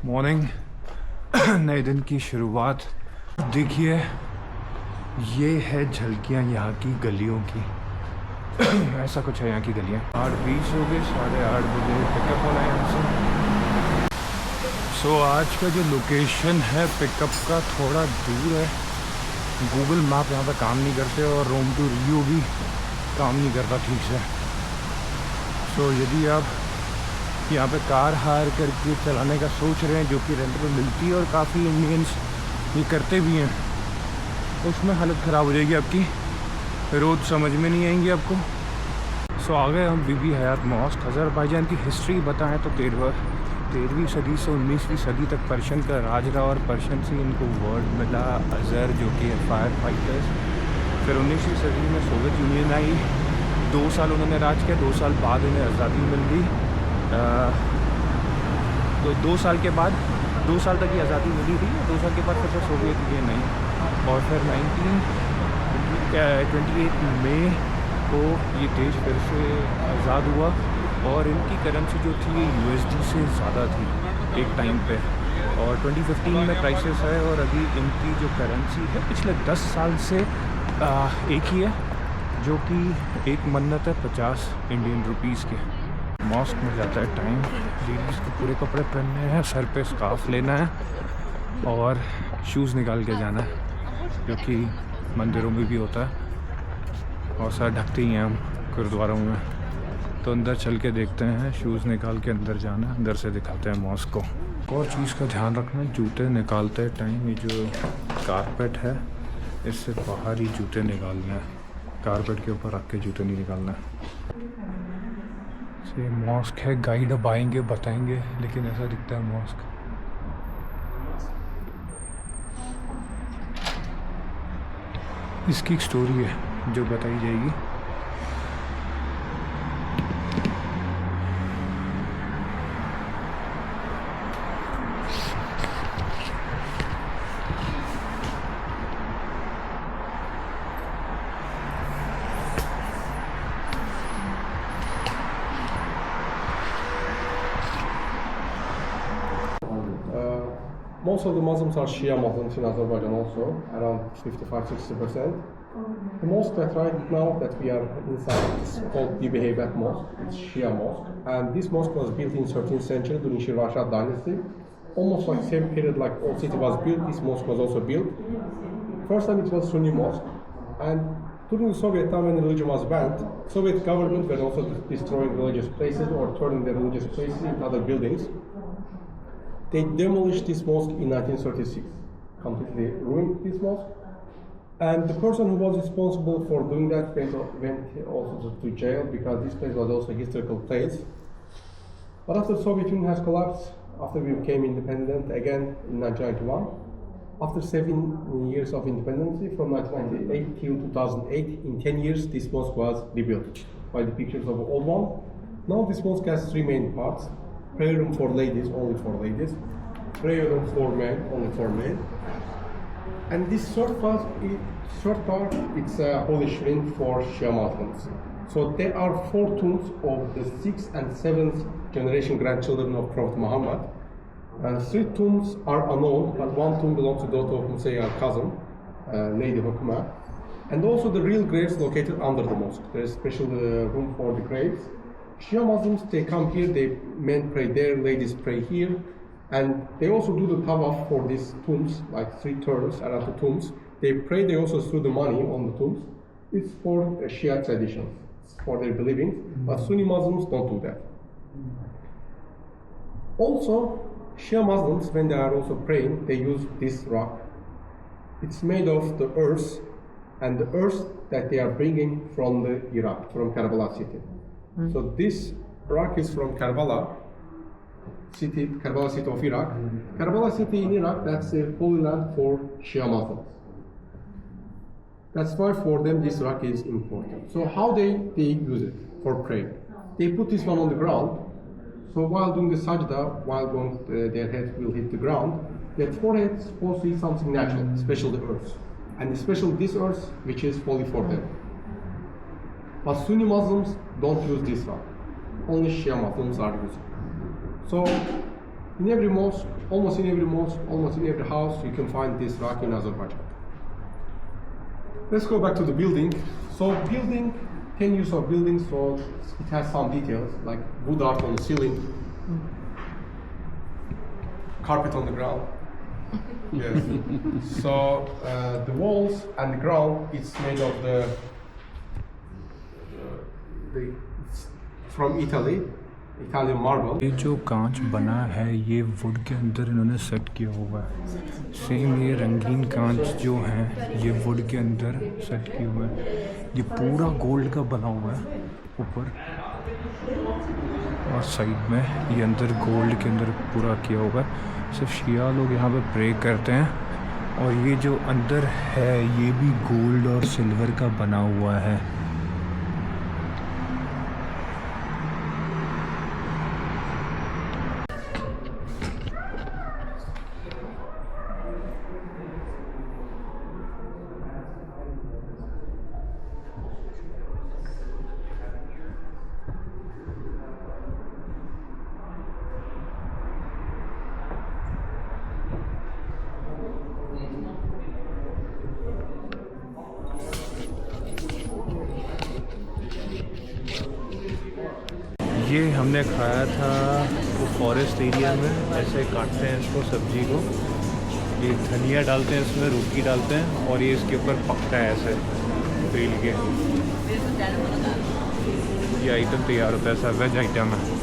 Morning नए दिन की शुरुआत। देखिए ये है झलकियाँ यहाँ की गलियों की। ऐसा कुछ है यहाँ की गलियाँ। 8:20 हो गए, 8:30 बजे पिकअप होना है यहाँ से। सो आज का जो लोकेशन है पिकअप का थोड़ा दूर है। गूगल मैप यहाँ पे काम नहीं करते और रोम टू रियो भी काम नहीं करता ठीक से। सो यदि आप यहाँ पे कार हायर करके चलाने का सोच रहे हैं, जो कि रेंट पे मिलती है और काफ़ी इंडियंस ये करते भी हैं, उसमें हालत ख़राब हो जाएगी आपकी, रोड समझ में नहीं आएंगी आपको। सो आ गए हम बीबी हयात मॉस्क। अज़रबैजान की हिस्ट्री बताएं तो 13वीं सदी से 19वीं सदी तक पर्शियन का राज रहा और पर्शियन से इनको वर्ड मिला अज़र, जो कि फायर फाइटर्स। फिर 19वीं सदी में सोवियत यूनियन आई, 2 साल उन्होंने राज किया। 2 साल बाद उन्हें आज़ादी मिल गई। तो 2 साल के बाद 2 साल तक ही आज़ादी मिली थी। 2 साल के बाद फिर सोवियत यूनियन आई और फिर 28 मई को ये देश फिर से आज़ाद हुआ और इनकी करेंसी जो थी ये USD से ज़्यादा थी एक टाइम पे। और 2015 में क्राइसिस है और अभी इनकी जो करेंसी है पिछले 10 साल से एक ही है, जो कि एक मन्नत है 50 इंडियन रुपीज़ के। मॉस्क में जाता है टाइम। लेडीज़ को पूरे कपड़े पहनने हैं, सर पे स्कार्फ लेना है और शूज़ निकाल के जाना है, जो कि मंदिरों में भी होता है और सर ढकते ही हैं हम गुरुद्वारों में। तो अंदर चल के देखते हैं, शूज़ निकाल के अंदर जाना है, अंदर से दिखाते हैं मॉस्क को। और चीज़ का ध्यान रखना, जूते निकालते टाइम ये जो कारपेट है इससे बाहर ही जूते निकालना है, कारपेट के ऊपर रख के जूते नहीं निकालना है। ये मॉस्क है, गाइड अब आएंगे बताएंगे, लेकिन ऐसा दिखता है मॉस्क। इसकी एक स्टोरी है जो बताई जाएगी। Most of the Muslims are Shia Muslims in Azerbaijan also, around 55-60%. The mosque that right now that we are inside is called Bibi Heybat Mosque. It's Shia mosque. And this mosque was built in 13th century during Shirvanshah dynasty. Almost like same period like old city was built, this mosque was also built. First time it was Sunni mosque. And during the Soviet time when religion was banned, Soviet government were also destroying religious places or turning the religious places into other buildings. They demolished this mosque in 1936, completely ruined this mosque. And the person who was responsible for doing that went also to jail, because this place was also a historical place. But after the Soviet Union has collapsed, after we became independent again in 1991, after 7 years of independence, from 1998 till 2008, in 10 years this mosque was rebuilt. By the pictures of the old one. Now this mosque has 3 main parts. Prayer room for ladies, only for ladies. Prayer room for men, only for men. And this short part, it's a holy shrine for Shia Muslims. So there are 4 tombs of the 6th and 7th generation grandchildren of Prophet Muhammad. 3 tombs are unknown, but 1 tomb belongs to the daughter of Musa al-Kazim, Lady Hukma. And also the real graves located under the mosque. There is special room for the graves. Shia Muslims, they come here, men pray there, ladies pray here, and they also do the tawaf for these tombs, like 3 turns around the tombs. They pray, they also throw the money on the tombs. It's for Shia traditions, it's for their believings, but Sunni Muslims don't do that. Also, Shia Muslims, when they are also praying, they use this rock. It's made of the earth, and the earth that they are bringing from the Iraq, from Karbala city. So this rock is from Karbala city of Iraq. Karbala city in Iraq, that's a holy land for Shia Muslims. That's why for them this rock is important. So how they use it for prayer? They put this one on the ground. So while doing the sajda, while going, their head will hit the ground, their forehead is supposed to be something natural, especially the earth. And especially this earth, which is holy for them. But Sunni Muslims don't use this one. Only Shia Muslims are using. So In every mosque, almost in every mosque, almost in every house, you can find this rock in Azerbaijan. Let's go back to the building. So building, 10 years of building, so it has some details like wood art on the ceiling, carpet on the ground. Yes. So the walls and the ground, it's made of the from Italy, Italian marble. ये जो कांच बना है ये would के अंदर इन्होंने set किया हुआ है। सेम ये रंगीन कांच जो है ये वुड के अंदर सेट किया हुआ है। ये पूरा गोल्ड का बना हुआ है ऊपर और साइड में ये अंदर गोल्ड के अंदर पूरा किया हुआ है। सिर्फ शिया लोग यहाँ पे प्रे करते हैं और ये जो अंदर है ये भी गोल्ड और सिल्वर का बना हुआ है। ये हमने खाया था वो फॉरेस्ट एरिया में, ऐसे काटते हैं इसको सब्जी को, ये धनिया डालते हैं इसमें, रोटी डालते हैं और ये इसके ऊपर पकता है ऐसे तेल के। ये आइटम तैयार होता है, ऐसा वेज आइटम है।